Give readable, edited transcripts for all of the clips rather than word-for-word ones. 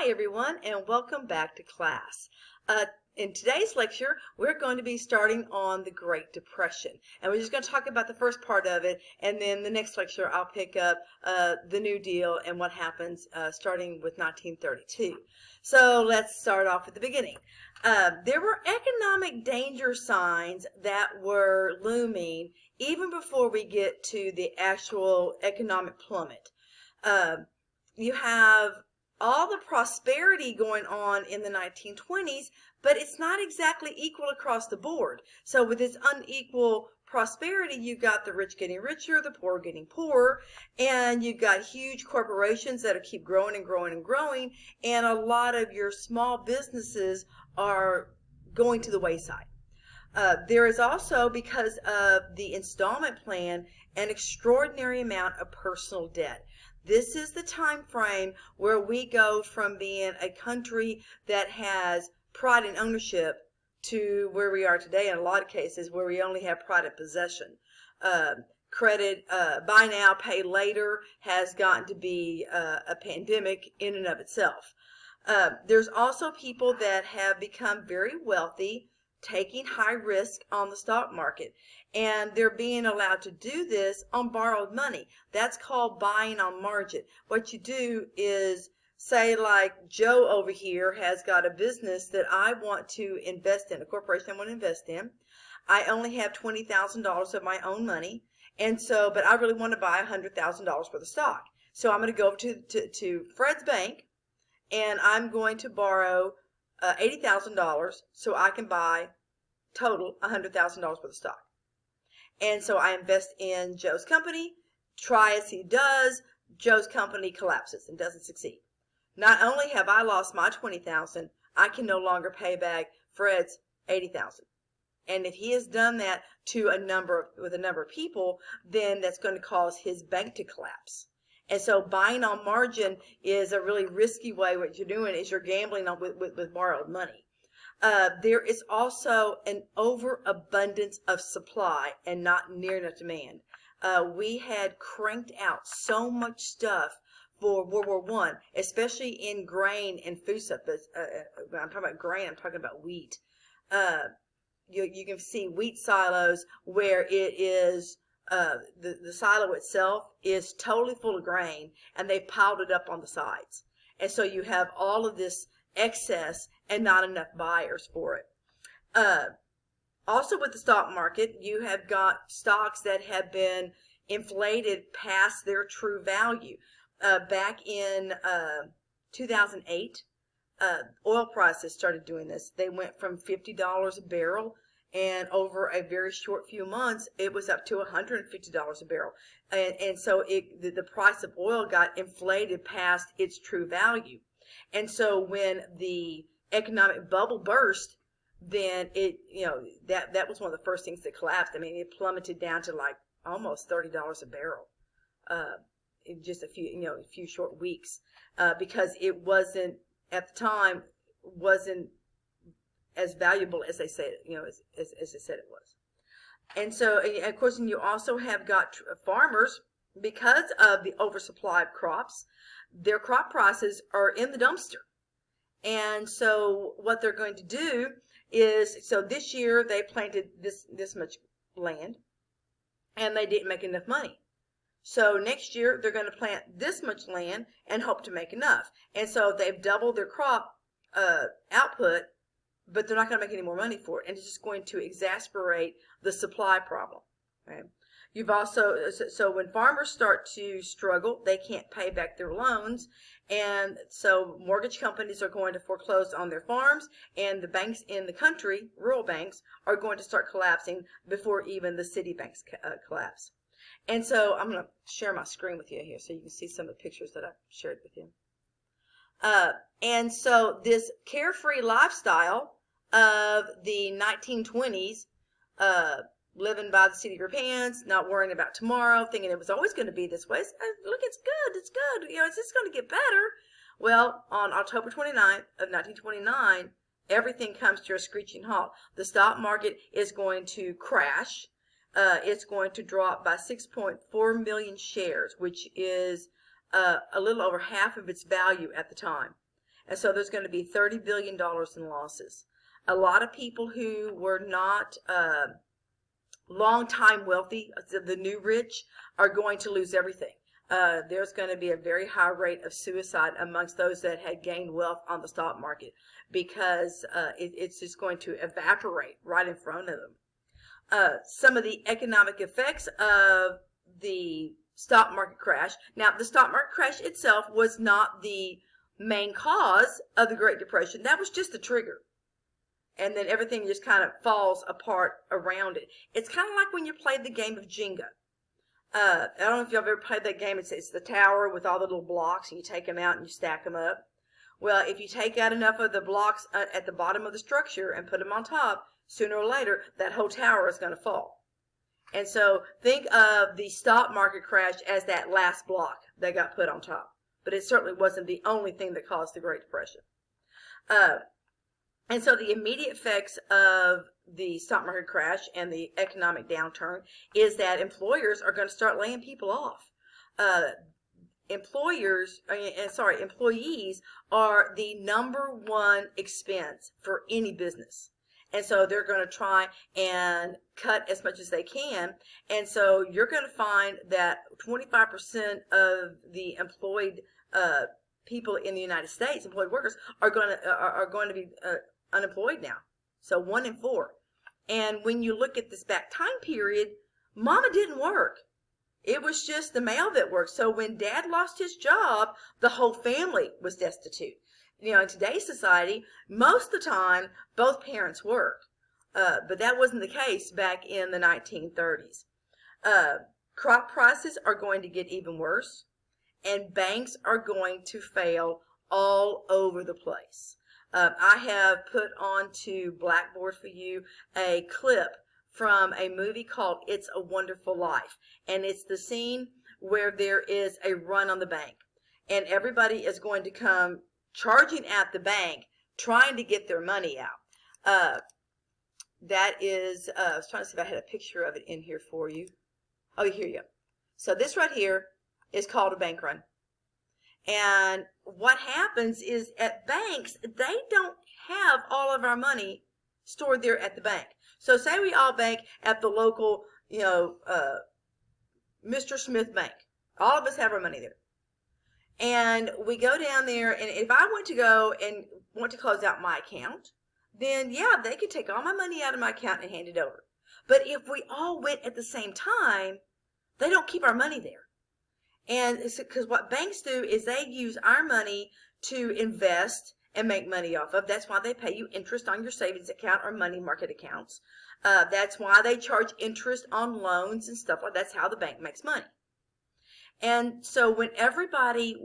Hi everyone and welcome back to class. In today's lecture, we're going to be starting on the Great Depression. And we're just going to talk about the first part of it, and then the next lecture I'll pick up the New Deal and what happens starting with 1932. So let's start off at the beginning. There were economic danger signs that were looming even before we get to the actual economic plummet. You have all the prosperity going on in the 1920s, but it's not exactly equal across the board. So with this unequal prosperity, you've got the rich getting richer, the poor getting poorer, and you've got huge corporations that keep growing and growing and growing, and a lot of your small businesses are going to the wayside. There is also, because of the installment plan, an extraordinary amount of personal debt. This is the time frame where we go from being a country that has pride in ownership to where we are today in a lot of cases where we only have pride in possession. Credit, buy now, pay later has gotten to be a pandemic in and of itself. There's also people that have become very wealthy, taking high risk on the stock market, and they're being allowed to do this on borrowed money. That's called buying on margin. What you do is, say like Joe over here has got a business that I want to invest in, a corporation I want to invest in. I only have $20,000 of my own money, and so, but I really want to buy $100,000 worth of stock. So I'm going to go over to Fred's bank, and I'm going to borrow $80,000 so I can buy total $100,000 worth of stock. And so I invest in Joe's company. Try as he does, Joe's company collapses and doesn't succeed. Not only have I lost my $20,000, I can no longer pay back Fred's $80,000. And if he has done that to a number of people, then that's going to cause his bank to collapse. And so buying on margin is a really risky way. What you're doing is you're gambling on with borrowed money. There is also an overabundance of supply and not near enough demand. We had cranked out so much stuff for World War I, especially in grain and food stuff. When I'm talking about grain, I'm talking about wheat. You can see wheat silos where it is the silo itself is totally full of grain, and they've piled it up on the sides. And so you have all of this excess and not enough buyers for it. Also with the stock market, you have got stocks that have been inflated past their true value. Back in 2008, oil prices started doing this. They went from $50 a barrel, and over a very short few months, it was up to $150 a barrel. And so the price of oil got inflated past its true value. And so when the economic bubble burst, then that was one of the first things that collapsed. I mean, it plummeted down to like almost $30 a barrel in just a few short weeks, because it wasn't, at the time, wasn't as valuable as they said, as they said it was. And so, of course, you also have got farmers, because of the oversupply of crops, their crop prices are in the dumpster. And so what they're going to do is, so this year they planted this much land, and they didn't make enough money. So next year they're going to plant this much land and hope to make enough. And so they've doubled their crop output, but they're not going to make any more money for it, and it's just going to exacerbate the supply problem. Right? You've also, so when farmers start to struggle, they can't pay back their loans, and so mortgage companies are going to foreclose on their farms, and the banks in the country, rural banks, are going to start collapsing before even the city banks collapse. And so I'm going to share my screen with you here so you can see some of the pictures that I've shared with you. And so this carefree lifestyle of the 1920s, living by the seat of your pants, not worrying about tomorrow, thinking it was always going to be this way. Look, it's good, it's just going to get better. Well, on October 29th of 1929, everything comes to a screeching halt. The stock market is going to crash. It's going to drop by 6.4 million shares, which is a little over half of its value at the time. And so there's going to be $30 billion in losses. A lot of people who were not long-time wealthy, the new rich, are going to lose everything. There's going to be a very high rate of suicide amongst those that had gained wealth on the stock market, because it's just going to evaporate right in front of them. Some of the economic effects of the stock market crash. Now, the stock market crash itself was not the main cause of the Great Depression. That was just the trigger. And then everything just kind of falls apart around it. It's kind of like when you play the game of Jenga. I don't know if you've ever played that game. It's the tower with all the little blocks, and you take them out and you stack them up. Well, if you take out enough of the blocks at the bottom of the structure and put them on top, sooner or later, that whole tower is going to fall. And so think of the stock market crash as that last block that got put on top. But it certainly wasn't the only thing that caused the Great Depression. And so the immediate effects of the stock market crash and the economic downturn is that employers are going to start laying people off. Employees are the #1 expense for any business. And so they're going to try and cut as much as they can. And so you're going to find that 25% of the employed people in the United States, employed workers, are going to be unemployed now. So 1 in 4. And when you look at this back time period, Mama didn't work. It was just the male that worked. So when Dad lost his job, the whole family was destitute. You know, in today's society, most of the time, both parents work. But that wasn't the case back in the 1930s. Crop prices are going to get even worse, and banks are going to fail all over the place. I have put onto Blackboard for you a clip from a movie called It's a Wonderful Life. And it's the scene where there is a run on the bank. And everybody is going to come charging at the bank, trying to get their money out. That is, I was trying to see if I had a picture of it in here for you. Oh, here you go. So this right here is called a bank run. And what happens is at banks, they don't have all of our money stored there at the bank. So say we all bank at the local, Mr. Smith Bank. All of us have our money there. And we go down there, and if I went to go and want to close out my account, then yeah, they could take all my money out of my account and hand it over. But if we all went at the same time, they don't keep our money there. And because what banks do is they use our money to invest and make money off of. That's why they pay you interest on your savings account or money market accounts. That's why they charge interest on loans and stuff like that. That's how the bank makes money. And so when everybody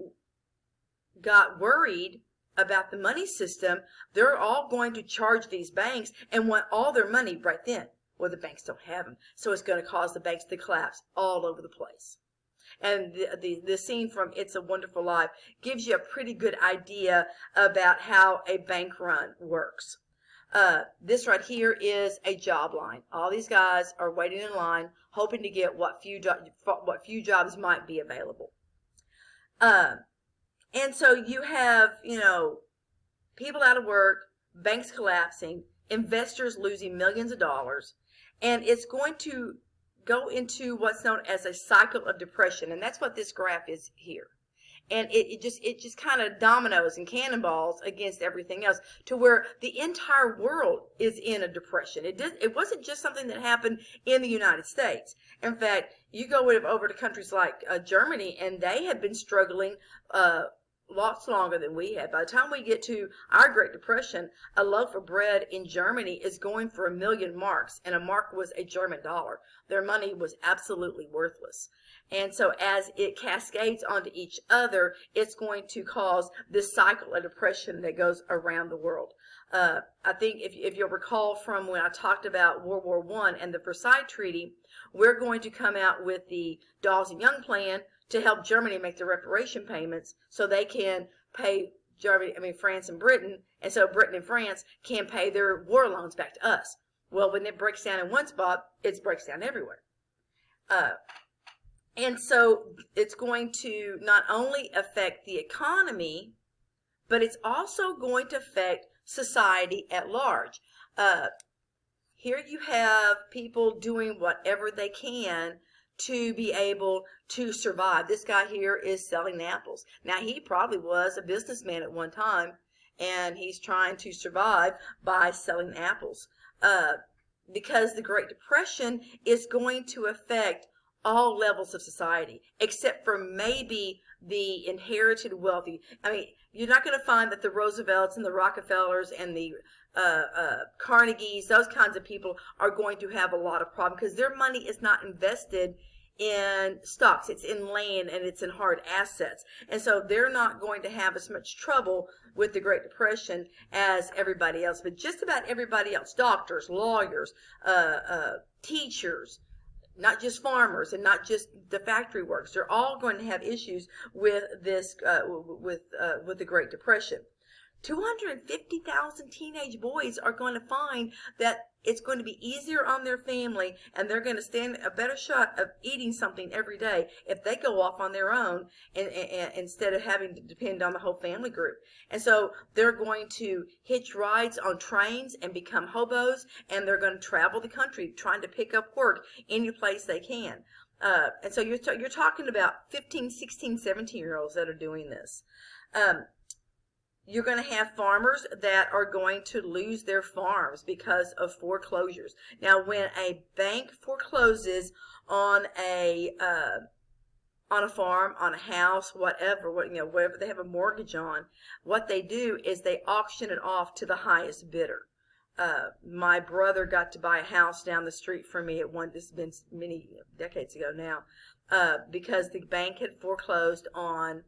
got worried about the money system, they're all going to charge these banks and want all their money right then. Well, the banks don't have them. So it's going to cause the banks to collapse all over the place. And the scene from It's a Wonderful Life gives you a pretty good idea about how a bank run works. This right here is a job line. All these guys are waiting in line, hoping to get what few jobs might be available. And so you have, people out of work, banks collapsing, investors losing millions of dollars, and it's going to go into what's known as a cycle of depression, and that's what this graph is here. And it just kind of dominoes and cannonballs against everything else to where the entire world is in a depression. It wasn't just something that happened in the United States. In fact, you go over to countries like Germany, and they have been struggling lots longer than we have. By the time we get to our Great Depression, a loaf of bread in Germany is going for 1,000,000 marks, and a mark was a German dollar. Their money was absolutely worthless. And so as it cascades onto each other, it's going to cause this cycle of depression that goes around the world. I think if you'll recall from when I talked about World War I and the Versailles Treaty, we're going to come out with the Dawes and Young plan to help Germany make the reparation payments so they can pay France and Britain, and so Britain and France can pay their war loans back to us. Well, when it breaks down in one spot, it breaks down everywhere. And so it's going to not only affect the economy, but it's also going to affect society at large. Here you have people doing whatever they can to be able to survive. This guy here is selling apples. Now, he probably was a businessman at one time, and he's trying to survive by selling apples. Because the Great Depression is going to affect all levels of society, except for maybe the inherited wealthy. I mean, you're not going to find that the Roosevelts and the Rockefellers and the Carnegies, those kinds of people, are going to have a lot of problems because their money is not invested in stocks. It's in land and it's in hard assets. And so they're not going to have as much trouble with the Great Depression as everybody else. But just about everybody else, doctors, lawyers, teachers, not just farmers and not just the factory workers, they're all going to have issues with this, with the Great Depression. 250,000 teenage boys are going to find that it's going to be easier on their family, and they're going to stand a better shot of eating something every day if they go off on their own and instead of having to depend on the whole family group. And so they're going to hitch rides on trains and become hobos, and they're going to travel the country trying to pick up work any place they can. And so you're talking about 15, 16, 17-year-olds that are doing this. You're going to have farmers that are going to lose their farms because of foreclosures. Now, when a bank forecloses on a farm, on a house, whatever they have a mortgage on, what they do is they auction it off to the highest bidder. My brother got to buy a house down the street from me this has been many decades ago now, because the bank had foreclosed on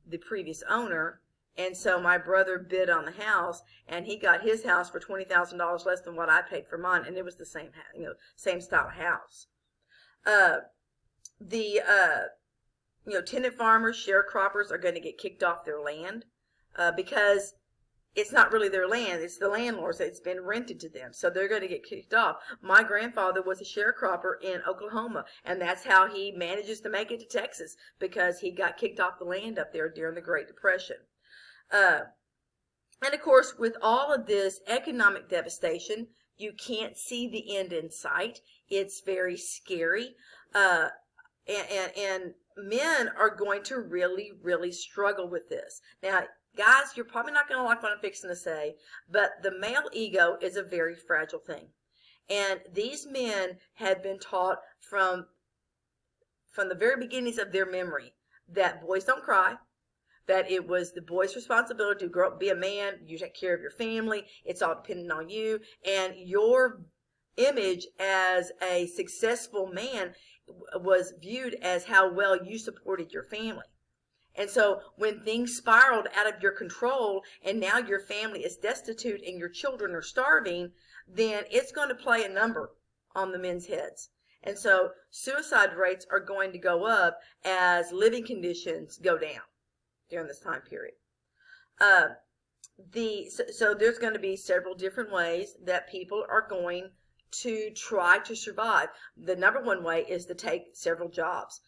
the previous owner. And so my brother bid on the house, and he got his house for $20,000 less than what I paid for mine, and it was the same, same style of house. Tenant farmers, sharecroppers are going to get kicked off their land because it's not really their land; it's the landlord's. It's been rented to them, so they're going to get kicked off. My grandfather was a sharecropper in Oklahoma, and that's how he manages to make it to Texas, because he got kicked off the land up there during the Great Depression. And of course, with all of this economic devastation, you can't see the end in sight. It's very scary. And men are going to really, really struggle with this. Now, guys, you're probably not going to like what I'm fixing to say, but the male ego is a very fragile thing. And these men had been taught from the very beginnings of their memory that boys don't cry, that it was the boy's responsibility to grow up, be a man, you take care of your family, it's all dependent on you, and your image as a successful man was viewed as how well you supported your family. And so when things spiraled out of your control and now your family is destitute and your children are starving, then it's going to play a number on the men's heads. And so suicide rates are going to go up as living conditions go down during this time period. So there's going to be several different ways that people are going to try to survive. The number one way is to take several jobs.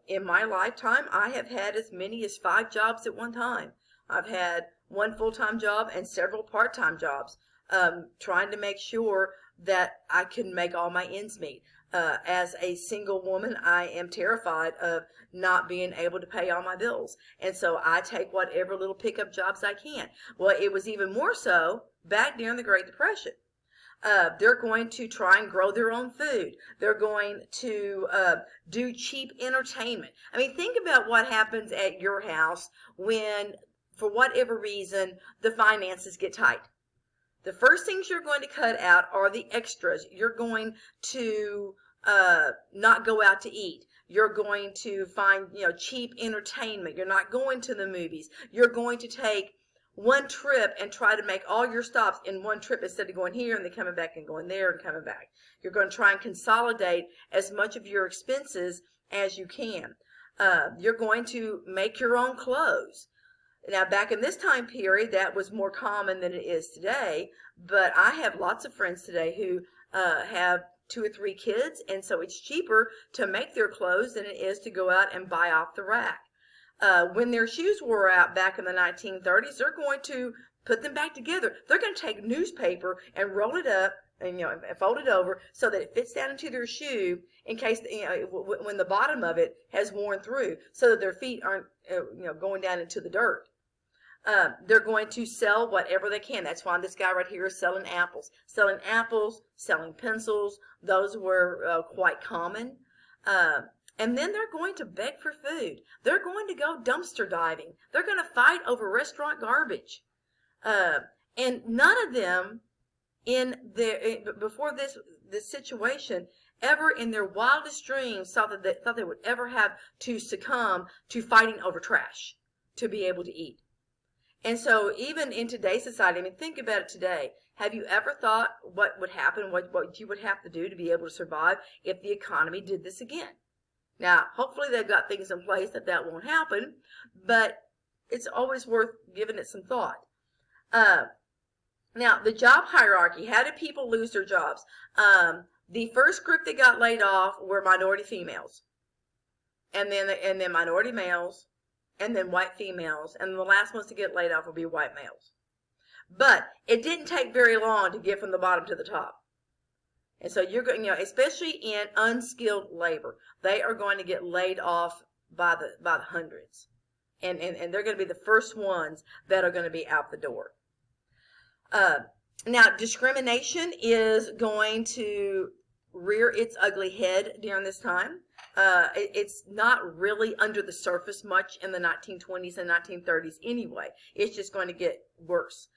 In my lifetime, I have had as many as 5 jobs at one time. I've had one full-time job and several part-time jobs, trying to make sure that I can make all my ends meet. As a single woman, I am terrified of not being able to pay all my bills. And so I take whatever little pickup jobs I can. Well, it was even more so back during the Great Depression. They're going to try and grow their own food. They're going to do cheap entertainment. I mean, think about what happens at your house when, for whatever reason, the finances get tight. The first things you're going to cut out are the extras. You're going to not go out to eat. You're going to find, cheap entertainment. You're not going to the movies. You're going to take one trip and try to make all your stops in one trip instead of going here and then coming back and going there and coming back. You're going to try and consolidate as much of your expenses as you can. You're going to make your own clothes. Now, back in this time period, that was more common than it is today, but I have lots of friends today who have 2 or 3 kids, and so it's cheaper to make their clothes than it is to go out and buy off the rack. When their shoes wore out back in the 1930s, they're going to put them back together. They're going to take newspaper and roll it up and and fold it over so that it fits down into their shoe in case when the bottom of it has worn through, so that their feet aren't going down into the dirt. They're going to sell whatever they can. That's why this guy right here is selling apples. Selling pencils. Those were quite common. And then they're going to beg for food. They're going to go dumpster diving. They're going to fight over restaurant garbage. And none of them before this situation ever in their wildest dreams thought they would ever have to succumb to fighting over trash to be able to eat. And so even in today's society, I mean, think about it today. Have you ever thought what would happen, what you would have to do to be able to survive if the economy did this again? Now, hopefully they've got things in place that won't happen, but it's always worth giving it some thought. Now, the job hierarchy, how did people lose their jobs? The first group that got laid off were minority females, and then minority males, and then white females, and the last ones to get laid off will be white males. But it didn't take very long to get from the bottom to the top. And so you're going, especially in unskilled labor, they are going to get laid off by the hundreds, and they're going to be the first ones that are going to be out the door. Now, discrimination is going to rear its ugly head during this time. It's not really under the surface much in the 1920s and 1930s anyway. It's just going to get worse.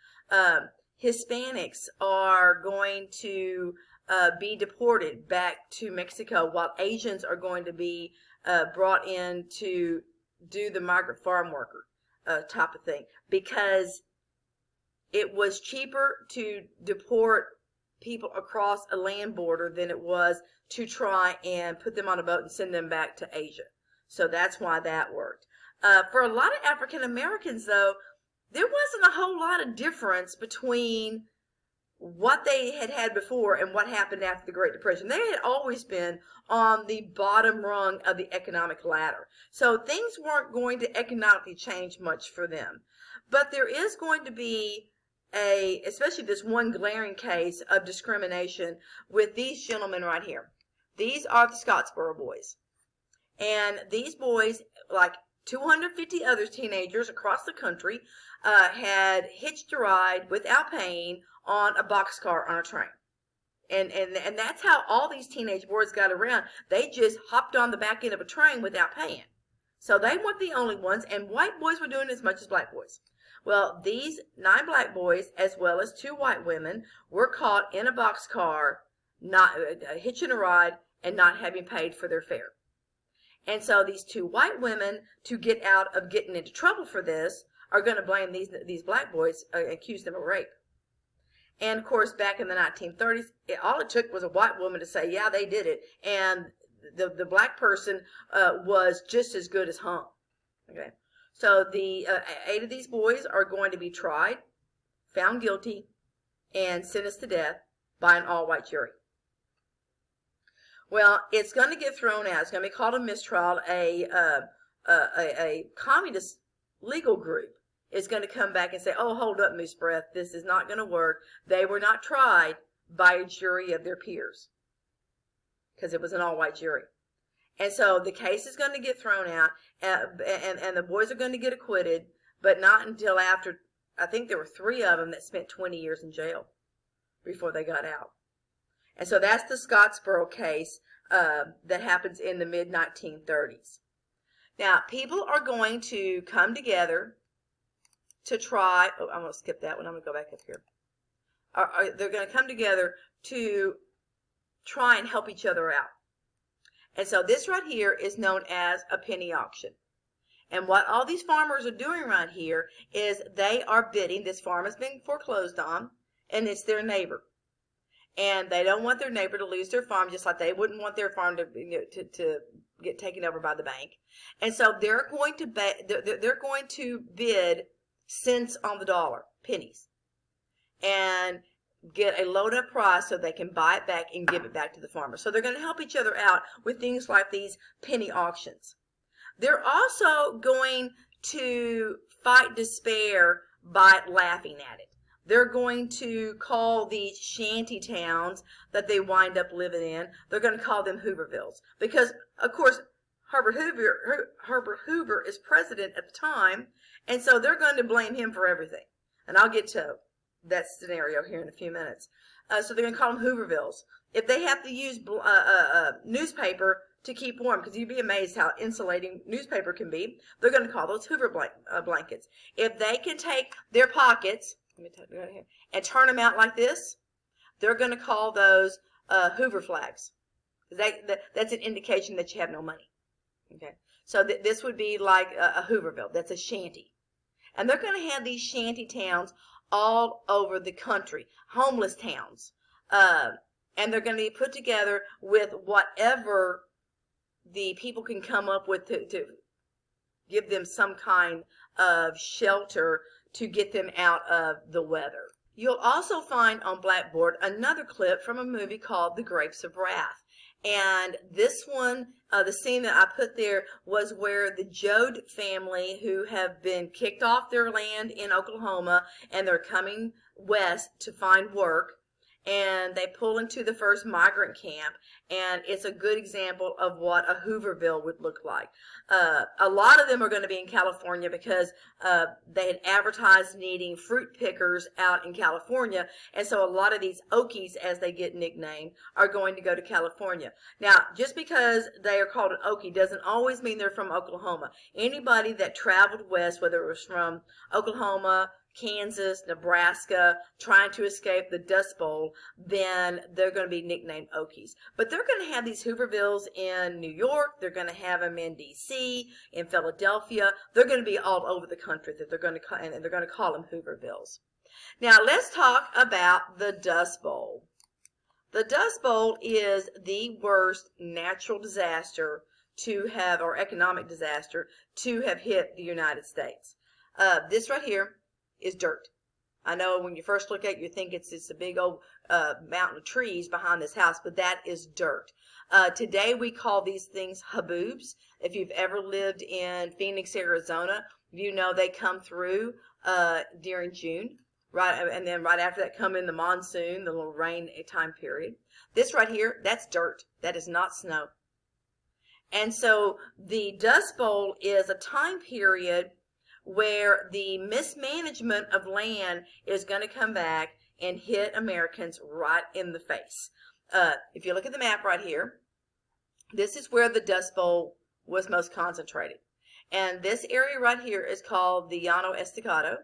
Hispanics are going to be deported back to Mexico, while Asians are going to be brought in to do the migrant farm worker type of thing, because it was cheaper to deport people across a land border than it was to try and put them on a boat and send them back to Asia. So that's why that worked. For a lot of African Americans, though, there wasn't a whole lot of difference between what they had before and what happened after the Great Depression. They had always been on the bottom rung of the economic ladder. So things weren't going to economically change much for them. But there is going to be especially this one glaring case of discrimination with these gentlemen right here. These are the Scottsboro boys. And these boys, like 250 other teenagers across the country, had hitched a ride without paying on a boxcar on a train. And that's how all these teenage boys got around. They just hopped on the back end of a train without paying. So they weren't the only ones, and white boys were doing as much as black boys. Well, these 9 black boys, as well as 2 white women, were caught in a boxcar, not hitching a ride and not having paid for their fare. And so these 2 white women, to get out of getting into trouble for this, are going to blame these black boys, accuse them of rape. And of course, back in the 1930s, all it took was a white woman to say, yeah, they did it, and the black person was just as good as hung. Okay. So the 8 of these boys are going to be tried, found guilty, and sentenced to death by an all-white jury. Well, it's going to get thrown out. It's going to be called a mistrial. A communist legal group is going to come back and say, oh, hold up, Moose Breath, this is not going to work. They were not tried by a jury of their peers, because it was an all-white jury. And so the case is going to get thrown out, and the boys are going to get acquitted, but not until after, I think there were 3 of them that spent 20 years in jail before they got out. And so that's the Scottsboro case that happens in the mid-1930s. Now, people are going to come together to try, oh, I'm going to skip that one, I'm going to go back up here. They're going to come together to try and help each other out. And so this right here is known as a penny auction. And what all these farmers are doing right here is they are bidding. This farm has been foreclosed on, and it's their neighbor. And they don't want their neighbor to lose their farm, just like they wouldn't want their farm to get taken over by the bank. And so they're going to bid cents on the dollar, pennies, and get a low up price so they can buy it back and give it back to the farmer. So they're going to help each other out with things like these penny auctions. They're also going to fight despair by laughing at it. They're going to call these shanty towns that they wind up living in, they're going to call them Hoovervilles. Because, of course, Herbert Hoover is president at the time, and so they're going to blame him for everything. And I'll get to that scenario here in a few minutes. So they're going to call them Hoovervilles. If they have to use newspaper to keep warm, because you'd be amazed how insulating newspaper can be, they're going to call those Hoover blankets. If they can take their pockets, let me take it right here, and turn them out like this, they're going to call those Hoover flags. That's an indication that you have no money. Okay, so this would be like a Hooverville. That's a shanty. And they're going to have these shanty towns all over the country, homeless towns. And they're going to be put together with whatever the people can come up with to give them some kind of shelter to get them out of the weather. You'll also find on Blackboard another clip from a movie called The Grapes of Wrath. And this one, the scene that I put there was where the Joad family, who have been kicked off their land in Oklahoma and they're coming west to find work, and they pull into the first migrant camp, and it's a good example of what a Hooverville would look like. A lot of them are going to be in California because they had advertised needing fruit pickers out in California, and so a lot of these Okies, as they get nicknamed, are going to go to California. Now, just because they are called an Okie doesn't always mean they're from Oklahoma. Anybody that traveled west, whether it was from Oklahoma, Kansas, Nebraska, trying to escape the Dust Bowl, then they're going to be nicknamed Okies. But they're going to have these Hoovervilles in New York. They're going to have them in D.C., in Philadelphia. They're going to be all over the country that they're going to call, and they're going to call them Hoovervilles. Now let's talk about the Dust Bowl. The Dust Bowl is the worst natural disaster to have, or economic disaster, to have hit the United States. This right here is dirt. I know when you first look at it, you think it's a big old mountain of trees behind this house, but that is dirt. Today we call these things haboobs. If you've ever lived in Phoenix, Arizona, you know they come through during June, right? And then right after that come in the monsoon, the little rain time period. This right here, that's dirt. That is not snow. And so the Dust Bowl is a time period where the mismanagement of land is going to come back and hit Americans right in the face. If you look at the map right here, this is where the Dust Bowl was most concentrated. And this area right here is called the Llano Estacado,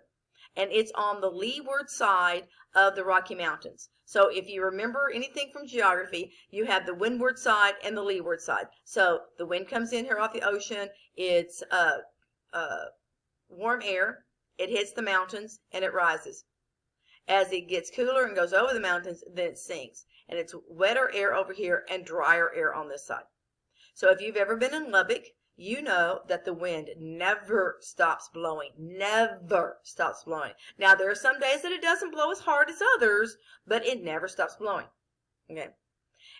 and it's on the leeward side of the Rocky Mountains. So if you remember anything from geography, you have the windward side and the leeward side. So the wind comes in here off the ocean, it's warm air, it hits the mountains, and it rises. As it gets cooler and goes over the mountains, then it sinks. And it's wetter air over here and drier air on this side. So if you've ever been in Lubbock, you know that the wind never stops blowing. Never stops blowing. Now, there are some days that it doesn't blow as hard as others, but it never stops blowing. Okay.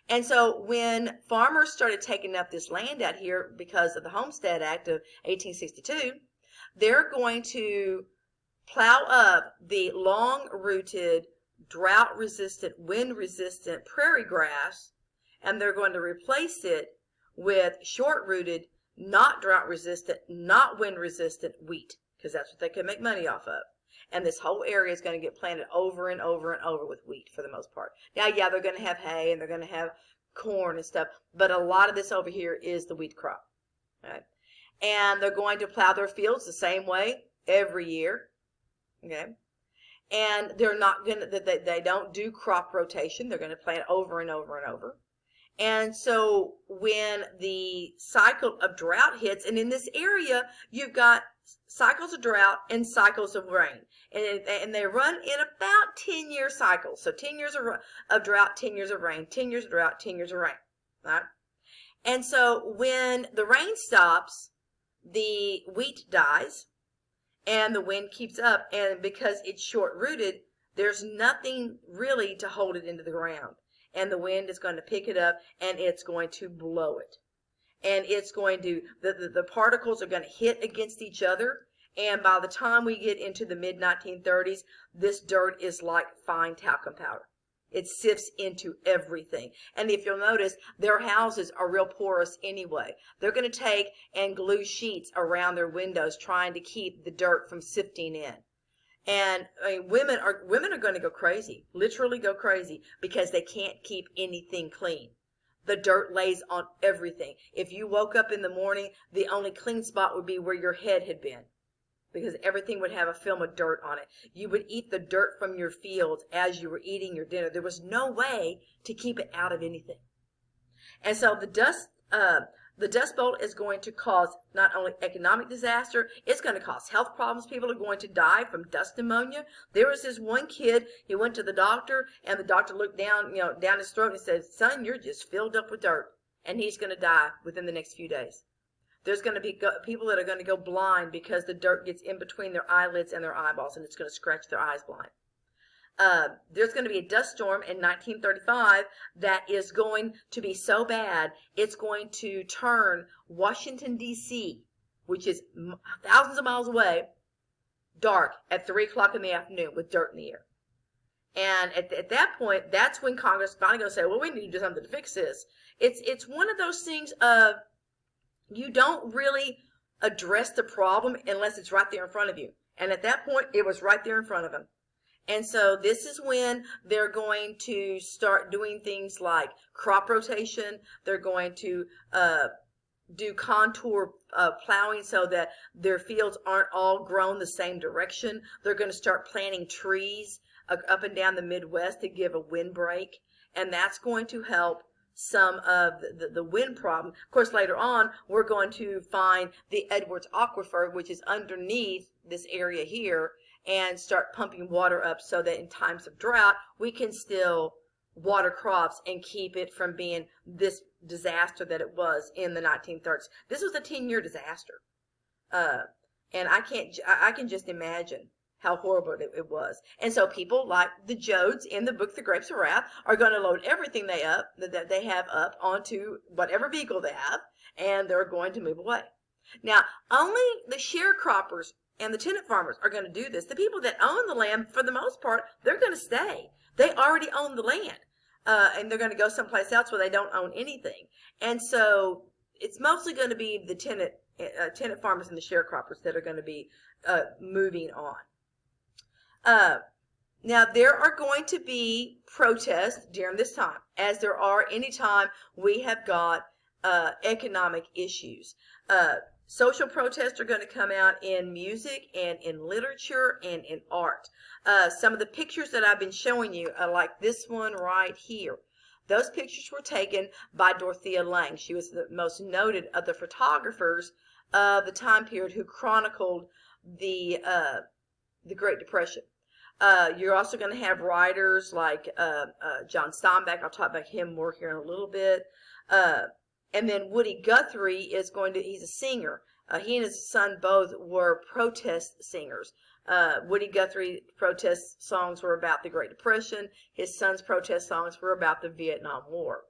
And so when farmers started taking up this land out here because of the Homestead Act of 1862, they're going to plow up the long-rooted, drought-resistant, wind-resistant prairie grass, and they're going to replace it with short-rooted, not drought-resistant, not wind-resistant wheat, because that's what they can make money off of. And this whole area is going to get planted over and over and over with wheat for the most part. Now, yeah, they're going to have hay and they're going to have corn and stuff, but a lot of this over here is the wheat crop. Right? And they're going to plow their fields the same way every year. Okay. And they're not going to, they don't do crop rotation. They're going to plant over and over and over. And so when the cycle of drought hits, and in this area, you've got cycles of drought and cycles of rain. And they run in about 10-year cycles. So 10 years of drought, 10 years of rain, 10 years of drought, 10 years of rain. Right? And so when the rain stops, the wheat dies and the wind keeps up. And because it's short-rooted, there's nothing really to hold it into the ground. And the wind is going to pick it up and it's going to blow it. and it's going to, the particles are going to hit against each other. And by the time we get into the mid-1930s, this dirt is like fine talcum powder. It sifts into everything. And if you'll notice, their houses are real porous anyway. They're going to take and glue sheets around their windows trying to keep the dirt from sifting in. And I mean, women are going to go crazy, literally go crazy, because they can't keep anything clean. The dirt lays on everything. If you woke up in the morning, the only clean spot would be where your head had been, because everything would have a film of dirt on it. You would eat the dirt from your fields as you were eating your dinner. There was no way to keep it out of anything. And so the Dust Bowl is going to cause not only economic disaster, it's going to cause health problems. People are going to die from dust pneumonia. There was this one kid, he went to the doctor, and the doctor looked down, down his throat and said, "Son, you're just filled up with dirt." And he's going to die within the next few days. There's going to be people that are going to go blind because the dirt gets in between their eyelids and their eyeballs, and it's going to scratch their eyes blind. There's going to be a dust storm in 1935 that is going to be so bad, it's going to turn Washington, D.C., which is thousands of miles away, dark at 3 o'clock in the afternoon with dirt in the air. And at that point, that's when Congress is finally going to say, well, we need to do something to fix this. It's one of those things of, you don't really address the problem unless it's right there in front of you. And at that point, it was right there in front of them. And so this is when they're going to start doing things like crop rotation. They're going to do contour plowing so that their fields aren't all grown the same direction. They're going to start planting trees up and down the Midwest to give a windbreak. And that's going to help some of the wind problem. Of course, later on, we're going to find the Edwards Aquifer, which is underneath this area here, and start pumping water up so that in times of drought, we can still water crops and keep it from being this disaster that it was in the 1930s. This was a 10-year disaster. And I can just imagine how horrible it was. And so people like the Joads in the book The Grapes of Wrath are going to load everything that they have up onto whatever vehicle they have, and they're going to move away. Now, only the sharecroppers and the tenant farmers are going to do this. The people that own the land, for the most part, they're going to stay. They already own the land, and they're going to go someplace else where they don't own anything. And so it's mostly going to be the tenant farmers and the sharecroppers that are going to be moving on. Now, there are going to be protests during this time, as there are anytime we have got economic issues. Social protests are going to come out in music and in literature and in art. Some of the pictures that I've been showing you are like this one right here. Those pictures were taken by Dorothea Lange. She was the most noted of the photographers of the time period who chronicled the Great Depression. You're also going to have writers like John Steinbeck. I'll talk about him more here in a little bit. And then Woody Guthrie is he's a singer. He and his son both were protest singers. Woody Guthrie's protest songs were about the Great Depression. His son's protest songs were about the Vietnam War.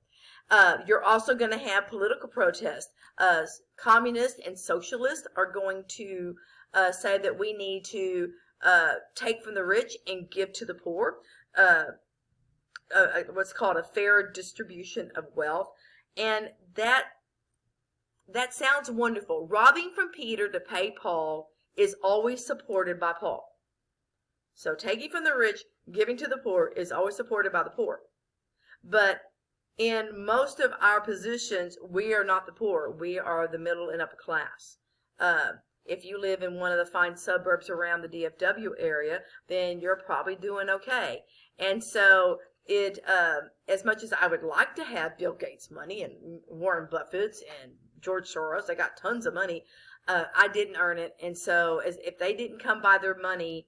You're also going to have political protests. Communists and socialists are going to say that we need to take from the rich and give to the poor. What's called a fair distribution of wealth. And that sounds wonderful. Robbing from Peter to pay Paul is always supported by Paul. So taking from the rich, giving to the poor is always supported by the poor. But in most of our positions, we are not the poor. We are the middle and upper class. If you live in one of the fine suburbs around the DFW area, then you're probably doing okay. And so as much as I would like to have Bill Gates' money and Warren Buffett's and George Soros, they got tons of money, I didn't earn it. And so if they didn't come by their money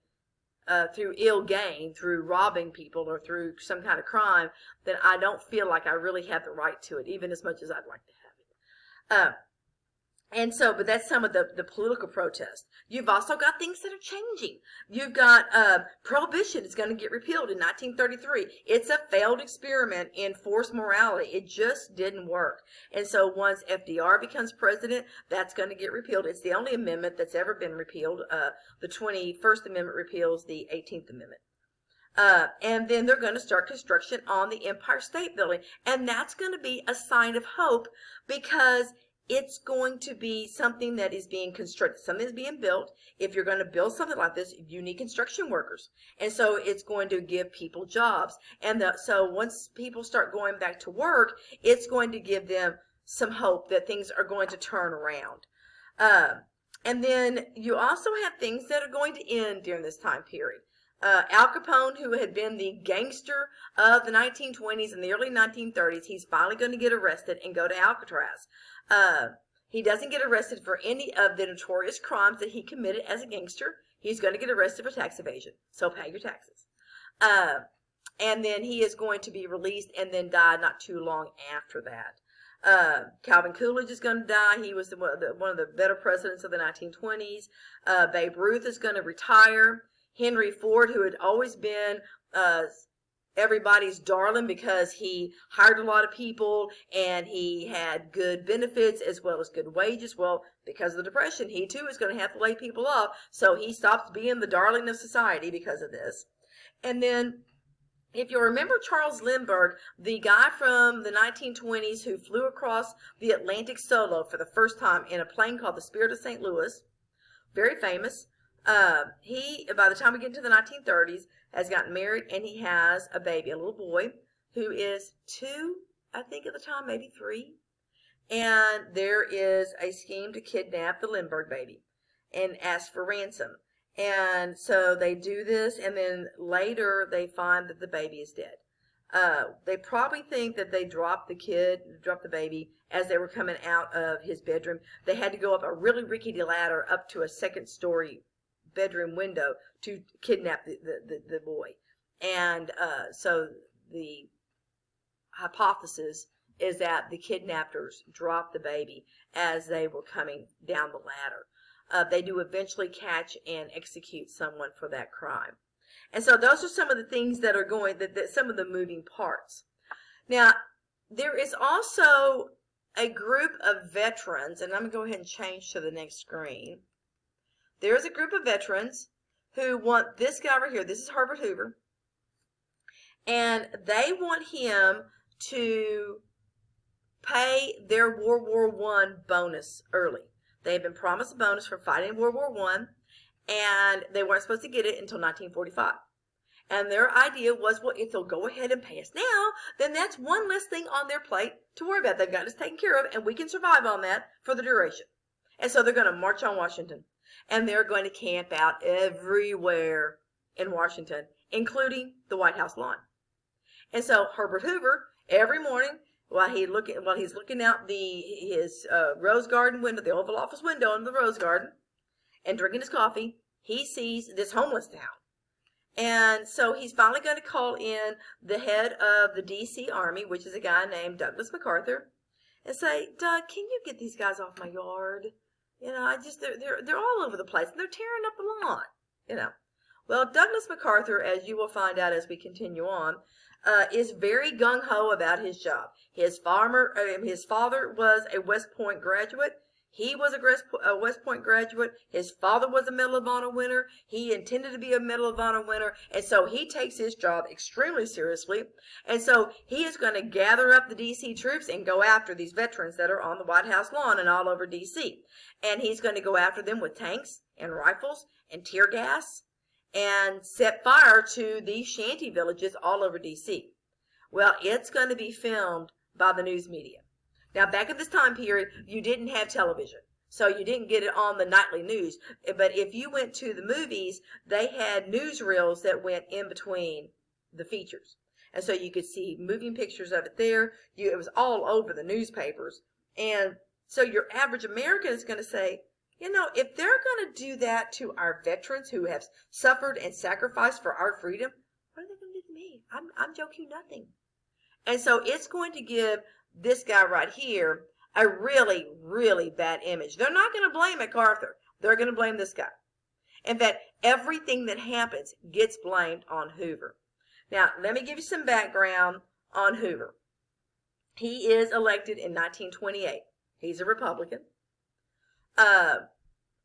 through ill gain, through robbing people or through some kind of crime, then I don't feel like I really have the right to it, even as much as I'd like to have it. And so, but that's some of the political protest. You've also got things that are changing. You've got prohibition is going to get repealed in 1933. It's a failed experiment in forced morality. It just didn't work. And so once FDR becomes president, that's going to get repealed. It's the only amendment that's ever been repealed. The 21st Amendment repeals the 18th Amendment. And then they're going to start construction on the Empire State Building. And that's going to be a sign of hope, because it's going to be something that is being constructed. Something is being built. If you're going to build something like this, you need construction workers. And so it's going to give people jobs. And so once people start going back to work, it's going to give them some hope that things are going to turn around. And then you also have things that are going to end during this time period. Al Capone, who had been the gangster of the 1920s and the early 1930s, he's finally going to get arrested and go to Alcatraz. He doesn't get arrested for any of the notorious crimes that he committed as a gangster. He's going to get arrested for tax evasion, so pay your taxes. And then he is going to be released and then die not too long after that. Calvin Coolidge is going to die. He was one of the better presidents of the 1920s. Babe Ruth is going to retire. Henry Ford, who had always been everybody's darling because he hired a lot of people and he had good benefits as well as good wages. Well, because of the Depression, he too is going to have to lay people off. So he stops being the darling of society because of this. And then, if you remember Charles Lindbergh, the guy from the 1920s who flew across the Atlantic solo for the first time in a plane called the Spirit of St. Louis, very famous. He, by the time we get into the 1930s, has gotten married and he has a baby, a little boy who is 2, I think at the time, maybe 3. And there is a scheme to kidnap the Lindbergh baby and ask for ransom. And so they do this, and then later they find that the baby is dead. They probably think that they dropped the baby as they were coming out of his bedroom. They had to go up a really rickety ladder up to a second-story bedroom window to kidnap the boy. And so the hypothesis is that the kidnappers dropped the baby as they were coming down the ladder. They do eventually catch and execute someone for that crime. And so those are some of the things that are going, that some of the moving parts. Now, there is also a group of veterans, and I'm going to go ahead and change to the next screen. There's a group of veterans who want this guy right here. This is Herbert Hoover. And they want him to pay their World War I bonus early. They had been promised a bonus for fighting in World War I, and they weren't supposed to get it until 1945. And their idea was, well, if they'll go ahead and pay us now, then that's one less thing on their plate to worry about. They've got us taken care of, and we can survive on that for the duration. And so they're going to march on Washington. And they're going to camp out everywhere in Washington, including the White House lawn. And so Herbert Hoover, every morning, while he's looking out his Rose Garden window, the Oval Office window in the Rose Garden, and drinking his coffee, he sees this homeless town. And so he's finally going to call in the head of the D.C. Army, which is a guy named Douglas MacArthur, and say, Doug, can you get these guys off my yard? You know, they're all over the place, and they're tearing up the lawn, you know. Well, Douglas MacArthur, as you will find out as we continue on, is very gung-ho about his job. His father was a West Point graduate. He was a West Point graduate. His father was a Medal of Honor winner. He intended to be a Medal of Honor winner. And so he takes his job extremely seriously. And so he is going to gather up the D.C. troops and go after these veterans that are on the White House lawn and all over D.C. And he's going to go after them with tanks and rifles and tear gas and set fire to these shanty villages all over D.C. Well, it's going to be filmed by the news media. Now, back at this time period, you didn't have television, so you didn't get it on the nightly news. But if you went to the movies, they had newsreels that went in between the features. And so you could see moving pictures of it there. It was all over the newspapers. And so your average American is going to say, you know, if they're going to do that to our veterans who have suffered and sacrificed for our freedom, what are they going to do to me? I'm Joe Q nothing. And so it's going to give this guy right here a really, really bad image. They're not going to blame MacArthur. They're going to blame this guy. In fact, everything that happens gets blamed on Hoover. Now, let me give you some background on Hoover. He is elected in 1928. He's a Republican.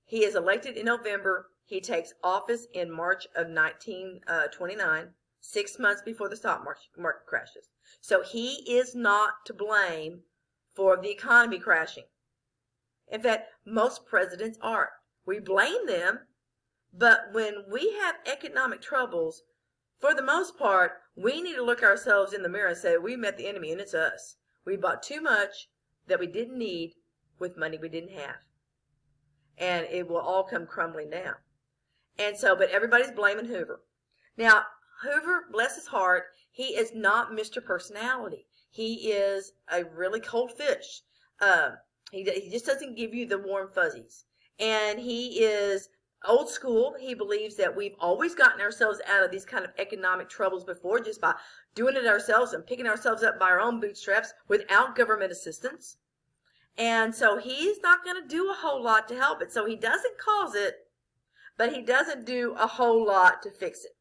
He is elected in November. He takes office in March of 1929, 6 months before the stock market crashes. So he is not to blame for the economy crashing. In fact, most presidents aren't. We blame them, but when we have economic troubles, for the most part, we need to look ourselves in the mirror and say, we met the enemy and it's us. We bought too much that we didn't need with money we didn't have. And it will all come crumbling down. And so, but everybody's blaming Hoover. Now, Hoover, bless his heart, he is not Mr. Personality. He is a really cold fish. He just doesn't give you the warm fuzzies. And he is old school. He believes that we've always gotten ourselves out of these kind of economic troubles before just by doing it ourselves and picking ourselves up by our own bootstraps without government assistance. And so he's not going to do a whole lot to help it. So he doesn't cause it, but he doesn't do a whole lot to fix it.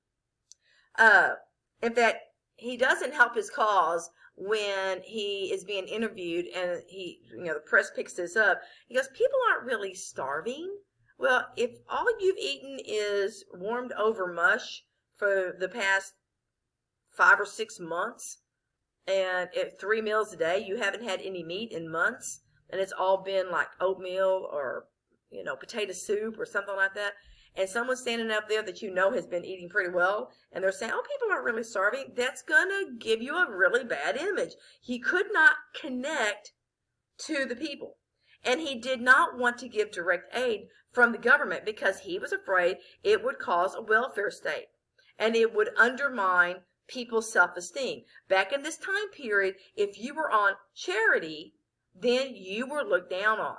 In fact, he doesn't help his cause when he is being interviewed and the press picks this up. He goes, people aren't really starving. Well, if all you've eaten is warmed over mush for the past 5 or 6 months, and at 3 meals a day, you haven't had any meat in months, and it's all been like oatmeal or, potato soup or something like that, and someone's standing up there that has been eating pretty well, and they're saying, oh, people aren't really starving, that's going to give you a really bad image. He could not connect to the people. And he did not want to give direct aid from the government because he was afraid it would cause a welfare state and it would undermine people's self-esteem. Back in this time period, if you were on charity, then you were looked down on.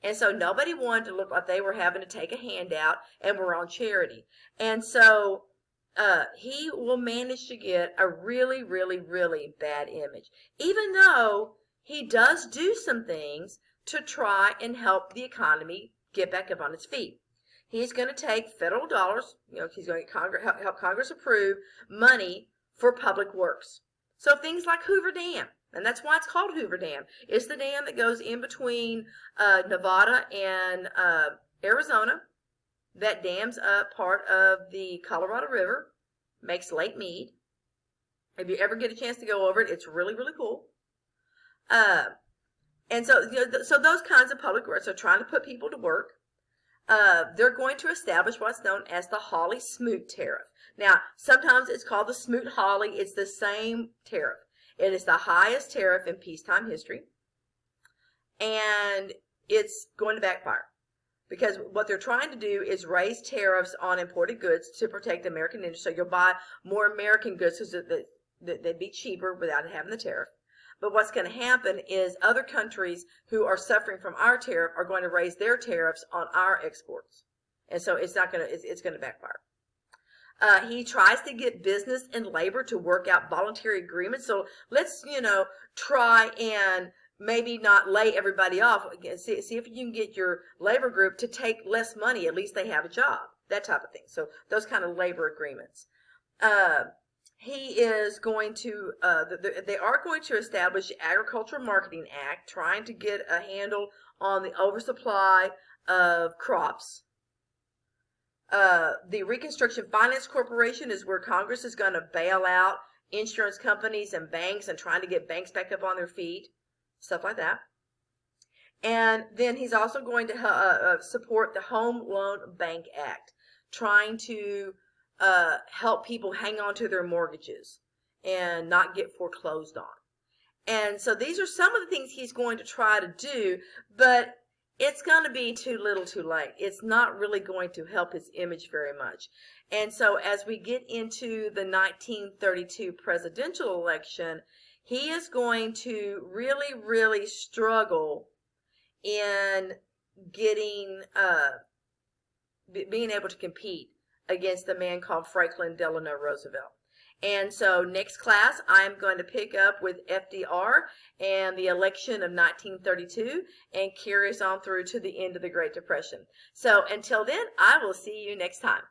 And so nobody wanted to look like they were having to take a handout and were on charity. And so he will manage to get a really, really, really bad image, even though he does do some things to try and help the economy get back up on its feet. He's going to take federal dollars, he's going to help Congress approve money for public works. So things like Hoover Dam, and that's why it's called Hoover Dam. It's the dam that goes in between Nevada and Arizona that dams up part of the Colorado River, makes Lake Mead. If you ever get a chance to go over it, it's really, really cool. And so, so those kinds of public works are trying to put people to work. They're going to establish what's known as the Hawley-Smoot tariff. Now, sometimes it's called the Smoot-Hawley. It's the same tariff. It is the highest tariff in peacetime history. And it's going to backfire. Because what they're trying to do is raise tariffs on imported goods to protect the American industry. So you'll buy more American goods so that they'd be cheaper without having the tariff. But what's going to happen is other countries who are suffering from our tariff are going to raise their tariffs on our exports. And so it's going to backfire. He tries to get business and labor to work out voluntary agreements. So let's, try and maybe not lay everybody off. See if you can get your labor group to take less money. At least they have a job. That type of thing. So those kind of labor agreements. He is going to, they are going to establish the Agricultural Marketing Act, trying to get a handle on the oversupply of crops. The Reconstruction Finance Corporation is where Congress is going to bail out insurance companies and banks and trying to get banks back up on their feet, stuff like that. And then he's also going to support the Home Loan Bank Act, trying to help people hang on to their mortgages and not get foreclosed on. And so these are some of the things he's going to try to do, but it's going to be too little too late. It's not really going to help his image very much. And so as we get into the 1932 presidential election, he is going to really, really struggle in getting, being able to compete against a man called Franklin Delano Roosevelt. And so next class, I'm going to pick up with FDR and the election of 1932 and carry us on through to the end of the Great Depression. So until then, I will see you next time.